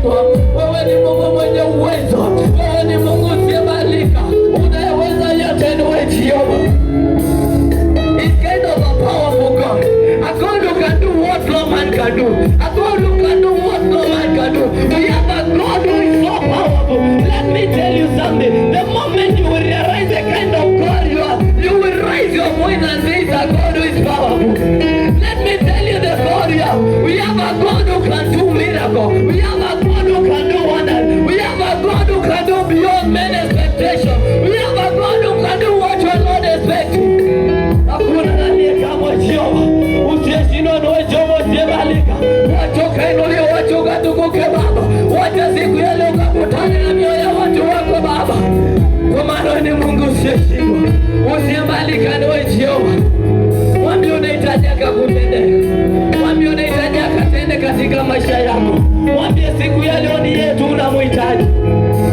usiyoshindwa. Wewe ni Mungu mwenye uwezo. Wewe ni Mungu usiyebalika. Unayeweza yote ni wewe Jehova. It's kind of a powerful God. A God who can do what no man can do. A God who can do what no man can do. We have a God who is so powerful. Let me tell you something. The moment you will realize the kind of God you are, you will raise your voice and say it's a God who is powerful. Let me tell you the God you have. We have a God who can do miracles. We have a God who can do wonders. We have a God who can do beyond men's expectation. We have a God who can do what you are not expecting. Hakuna aliye kama Jehova. Usiyeshindwa ni wewe Jehova usiyebalika. Wachoka inuliwe, wachoka tukuke Baba. Wacha siku ya leo ukakutane na mioyo ya watu wako Baba. Kwa maana ni Mungu usiyeshindwa. Usiyebalika ni wewe Jehova. Mwambie unahitaji akakutendee. Mwambie unahitaji akatende katika maisha yako. Mwambie siku ya leo ni yetu unamhitaji.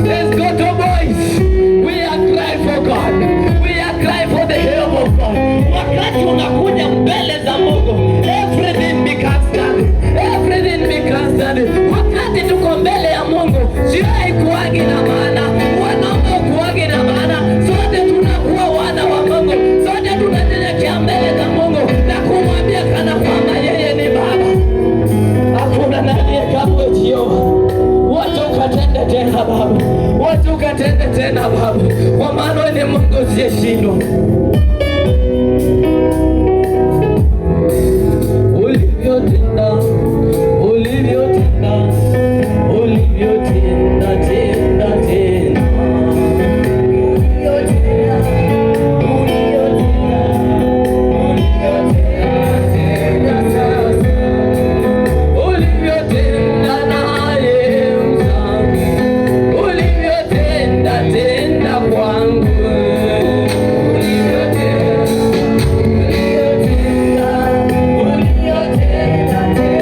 Let's go to boys. We are crying for God. We are crying for the help of God. Wakati unakuja mbele za Mungu, everything becomes done. Everything becomes done. Wakati tuko mbele ya Mungu, sio haikuagi na maana. Wanaume kuagi na maana. Sote tunakuwa wana wa Mungu. Sote tunanyenyekea mbele za Mungu na kumwambia kana kwamba yeye ni Baba. Hakuna aliye kama Jehova. Wacha ukatende tena Baba. Wacha ukatende tena Baba. Kwa maana ni Mungu usiyeshindwa. Ulivyotenda, ulivyotenda, ulivyotenda tena tena. Ulivyotenda, ulivyotenda, ulivyotenda tena sasa. Ulivyotenda naye mzangu. Ulivyotenda tena kwangu. Ulivyotenda, ulivyotenda, ulivyotenda tena.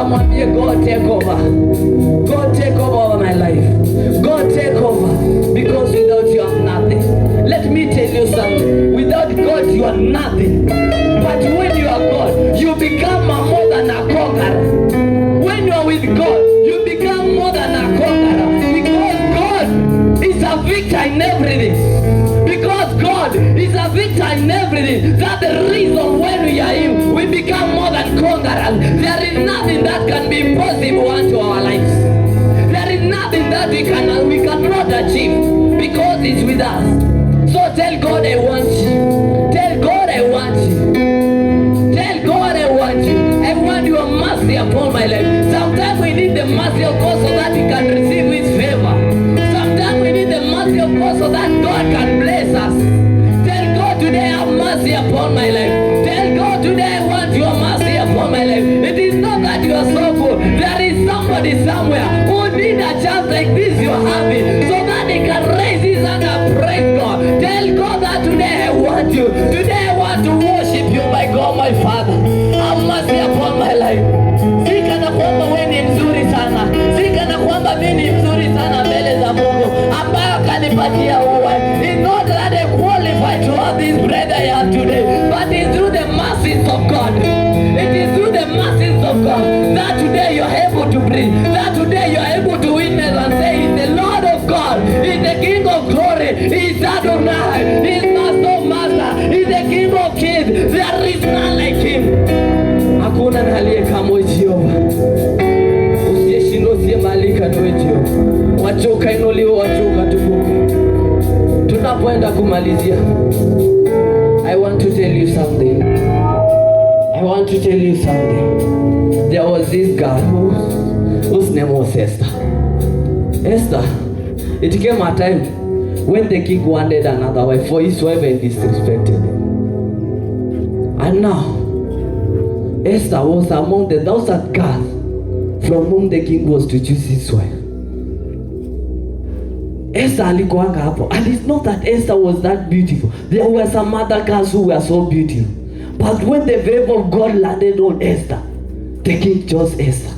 Mwambie God take over. God take over my life. God take over. Because without you I'm nothing. Let me tell you something. Without God you are nothing. But when you are God, you become more than a conqueror. When you are with God, you become more than a conqueror. Because God is a victor in everything. Because God is a victor in everything. That's the reason when we are Him, we become more than conquerors. There is nothing that can be impossible unto our lives. There is nothing that we cannot achieve because it's with us. So tell God I want you. Tell God I want you. Tell God I want you. I want your mercy upon my life. Sometimes we need the mercy of God so that we can receive His favor. Sometimes we need the mercy of God so that God can bless us. Tell God today have mercy upon my life. Tell God today I want your mercy upon my life. It is not that you are so good. There is somebody somewhere who need a chance like this you're having so that they can raise his hand and praise God. Tell God that today I want you. Today I want to worship you, my God, my Father. Have mercy upon my life. Sika na kwamba wewe ni mzuri sana. Sika na kwamba mimi ni mzuri sana mbele za Mungu ambaye kanipatia uhai. It's not that I qualify to have this bread I have today, but it's through the mercies of God. It is through the mercies of God that today you are able to breathe. That today you are able to witness and say, He's the Lord of God. He's the King of glory. He's Adonai. He's Master of Master. He's the King of Kings. There is none like Him. Hakuna na aliye kama Jehova. Usiyeshindwa, usiyemalika ni Jehova. Wachoka inuliwa, wachoka tukufu. Tunapoenda kumalizia, I want to tell you something. I want to tell you something. There was this girl whose name was Esther. Esther, it came a time when the king wanted another wife for his wife and disrespected him. And now, Esther was among the 1,000 girls from whom the king was to choose his wife. Esther alikuanga hapo. And it's not that Esther was that beautiful. There were some other girls who were so beautiful. But when the favor of God landed on Esther, the king chose Esther.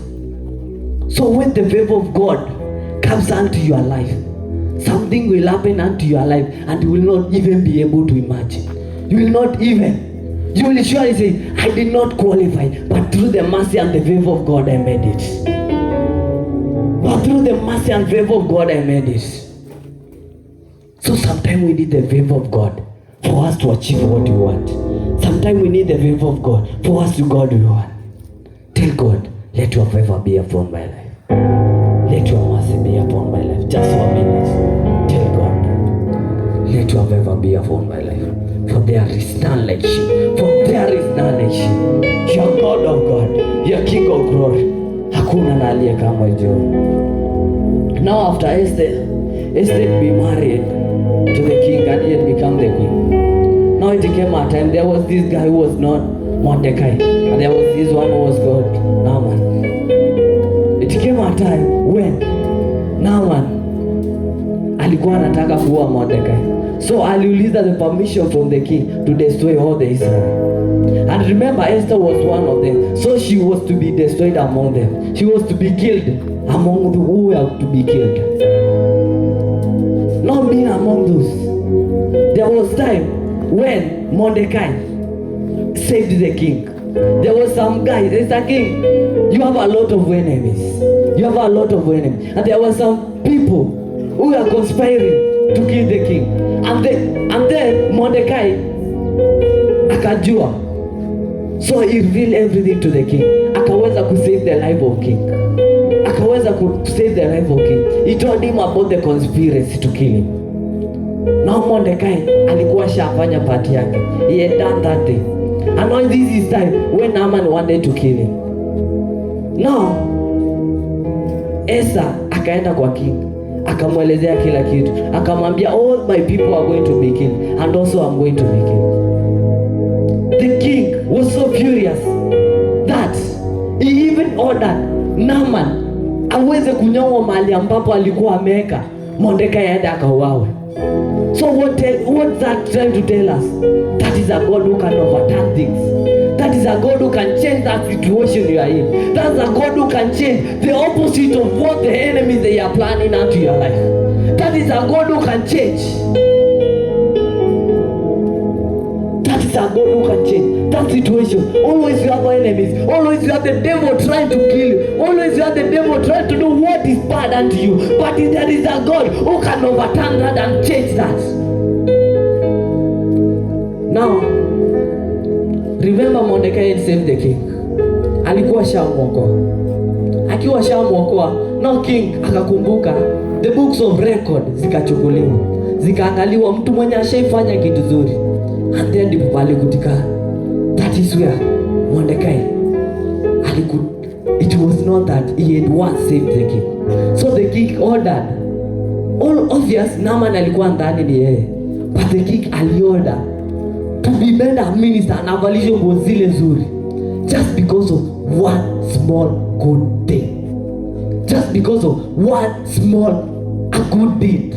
So when the favor of God comes unto your life, something will happen unto your life and you will not even be able to imagine. You will surely say, I did not qualify, but through the mercy and the favor of God I made it. But through the mercy and favor of God I made it. So sometimes we need the favor of God for us to achieve what we want. Sometimes we need the favor of God for us to God we want. Tell God, let your favor be upon my life. Let your mercy be upon my life. Just 1 minute. Tell God, let your favor be upon my life. life. For there is none like you. For there is none like you. You are God of God. You are King of glory. Hakuna na aliye kama Jehova. Now after Esther be married to the king and he had become the queen. Now it came a time, there was this guy who was not Mordecai, and there was this one who was called Naaman. It came a time when Naaman alikuwa anataka kuua Mordecai. So aliuliza the permission from the king to destroy all the Israel. And remember, Esther was one of them. So she was to be destroyed among them. She was to be killed among the who were to be killed. Not being among those. There was time when Mordecai saved the king. There was some guy, there's a king. You have a lot of enemies. You have a lot of enemies. And there were some people who were conspiring to kill the king. And then Mordecai akajua. So he revealed everything to the king. Akaweza to save the life of king. Akaweza to save the life of king. He told him about the conspiracy to kill him. Now Mordecai alikuwa shafanya part yake. He had done that thing. And now this is time when Naaman wanted to kill him. Now Esther akaenda kwa king. Akamwelezea kila kitu. Akamwambia all my people are going to be killed and also I'm going to be killed. The king was so furious that he even ordered Naaman aweze kunyongwa mahali ambapo alikuwa ameweka Mordecai aende akauawe. So what's that trying to tell us? That is a God who can overturn things. That is a God who can change that situation you are in. That's a God who can change the opposite of what the enemies they are planning onto your life. That is a God who can change. That is a God who can change that situation. Always you have enemies. Always you have the devil trying to kill you. Always you have the devil trying to do what is bad unto you. But there is a God who can overturn that and change that. Now, remember Mordecai had saved the king. Alikuwa shamwokoa. Akiwa shamwokoa, now king akakumbuka the books of record zikachukuliwa. Zikaangaliwa mtu mwenye ashaifanya kitu nzuri. And then ndipo palikutika. That is where Mordecai it was not that he had once saved the king. So the king ordered. All obvious Naaman alikuwa ndani ni yeye. But the king aliorder to be made a minister and avalishwe nguo zile nzuri. Just because of one small good thing. Just because of one small a good deed.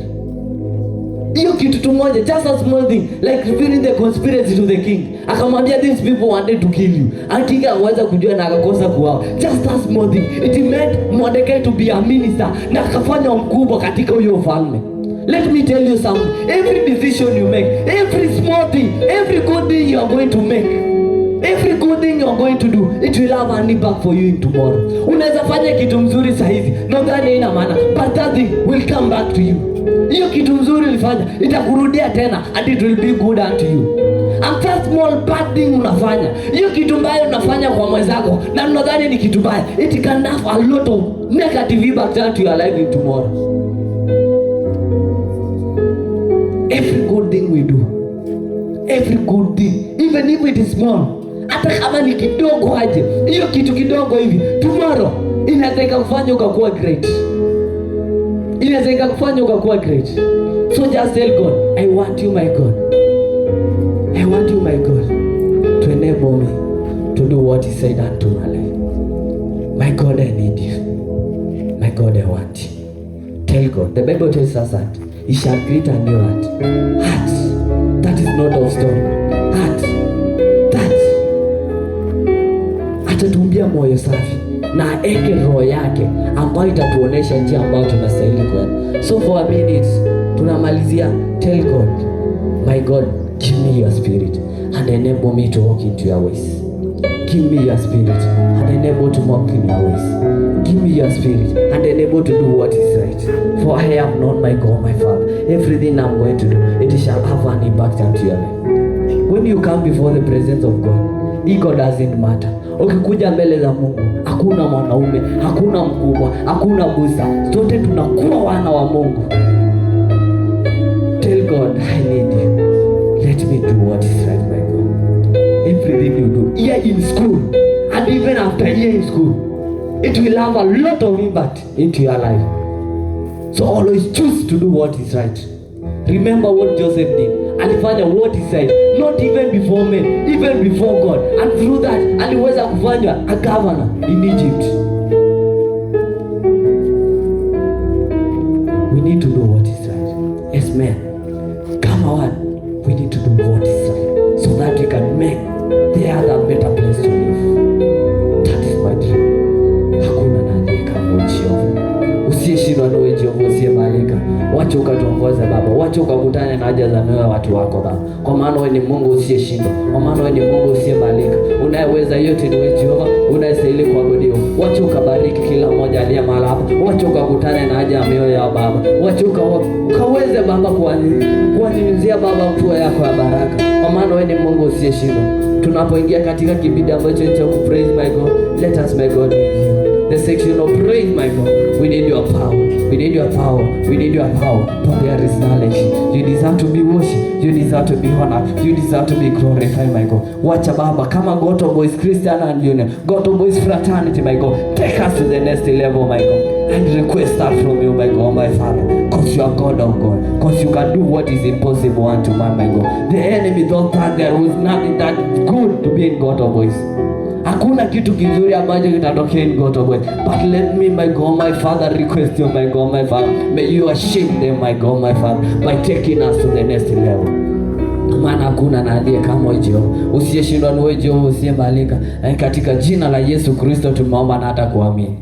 Hiyo kitu tu moja, just a small thing, like revealing the conspiracy to the king. Akamwambia these people wanted to kill you. King akaweza kujua na akakosa kuwao. Just a small thing. It made Mordecai to be a minister na akafanya mkubwa katika huyo ufalme. Let me tell you something. Every decision you make, every small thing, every good thing you are going to make, every good thing you are going to do, it will have an impact for you in tomorrow. Unaweza fanya kitu mzuri saa hizi, nadhani ina maana, but that thing will come back to you. Hiyo kitu mzuri ulifanya itakurudia tena and it will be good unto you. And that small bad thing unafanya, hiyo kitu mbaya unafanya kwa mwenzako na unadhani ni kitu mbaya, it can have a lot of negative impact unto your life in tomorrow. Every good thing we do, every good thing, even if it is small, hata kama ni kidogo aje, hiyo kitu kidogo hivi, tomorrow inaweza kufanya ukakuwa great. Inaweza kufanya ukakuwa great. So just tell God, I want you my God. I want you my God to enable me to do what He said unto my life. My God, I need you. My God, I want you. Tell God. The Bible tells us that He shall create a new heart. Heart that is not of stone. Heart that atatumbia moyo safi na eke roho yake ambayo itatuonesha njia ambayo tunastahili kwenda. So for a minute tunamalizia, tell God, my God, give me your spirit and enable me to walk into your ways. Give me your spirit and enable to walk in your ways. Give me your spirit and enable to do what is right. For I have known my God, my Father. Everything I'm going to do, it shall have an impact unto your life. When you come before the presence of God, ego doesn't matter. Ukikuja mbele za Mungu, hakuna mwanaume, hakuna mkubwa, hakuna busa. Sote tunakuwa wana wa Mungu. Tell God, I need you. Let let me do what is right, my God. Everything you do here in school and even after here in school, it will have a lot of impact into your life. So always choose to do what is right. Remember what Joseph did. Alifanya what he said, not even before men, even before God. And through that, aliweza kufanya a governor in Egypt. We need to do what is right. Yes, men. Come on, we need to do what is right, so that we can make the other better place to live. That is my dream. Hakuna nani kama Jehova. Usiyeshindwa na Jehova, usiyemalika. Wacha ukatuongoze Baba, wacha ukakutane na haja za mioyo ya watu wako Baba, kwa maana wewe ni Mungu usiyeshindwa, kwa maana wewe ni Mungu usiyemalika, unayeweza yote. Ni wewe Jehova, unayestahili kuabudiwa. Wacha ukabariki kila mmoja aliye mahali hapa, wacha ukakutane na haja ya mioyo ya Baba, wacha ukaweze Baba kuanyunyizia Baba mvua yako ya baraka, kwa maana wewe ni Mungu usiyeshindwa. Tunapoingia katika kipindi ambacho cha praise my God, let us my God with you. The section of praise my God, we need your power, we need your power, we need your power, for there is knowledge. You deserve to be worshipped, you deserve to be honored, you deserve to be glorified, my God. Wacha Baba, kama Ngoto Boys Christian and Union, Ngoto Boys Fraternity, my God, take us to the next level, my God. And request that from you, my God, my Father, because you are God of God, because you can do what is impossible unto man, my God. The enemy thought that there was nothing that good to be in Ngoto Boys. Hakuna kitu kizuri ambacho kitatokea in Ngoto Boys. But let me, my God, my Father, request you, my God, my Father, may you shake them, my God, my Father, by taking us to the next level. Maana hakuna na aliye kama Jehova, usiyeshindwa ni wewe Jehova, usiyemalika. Katika jina la Yesu Kristo tumeomba na hata kuamini.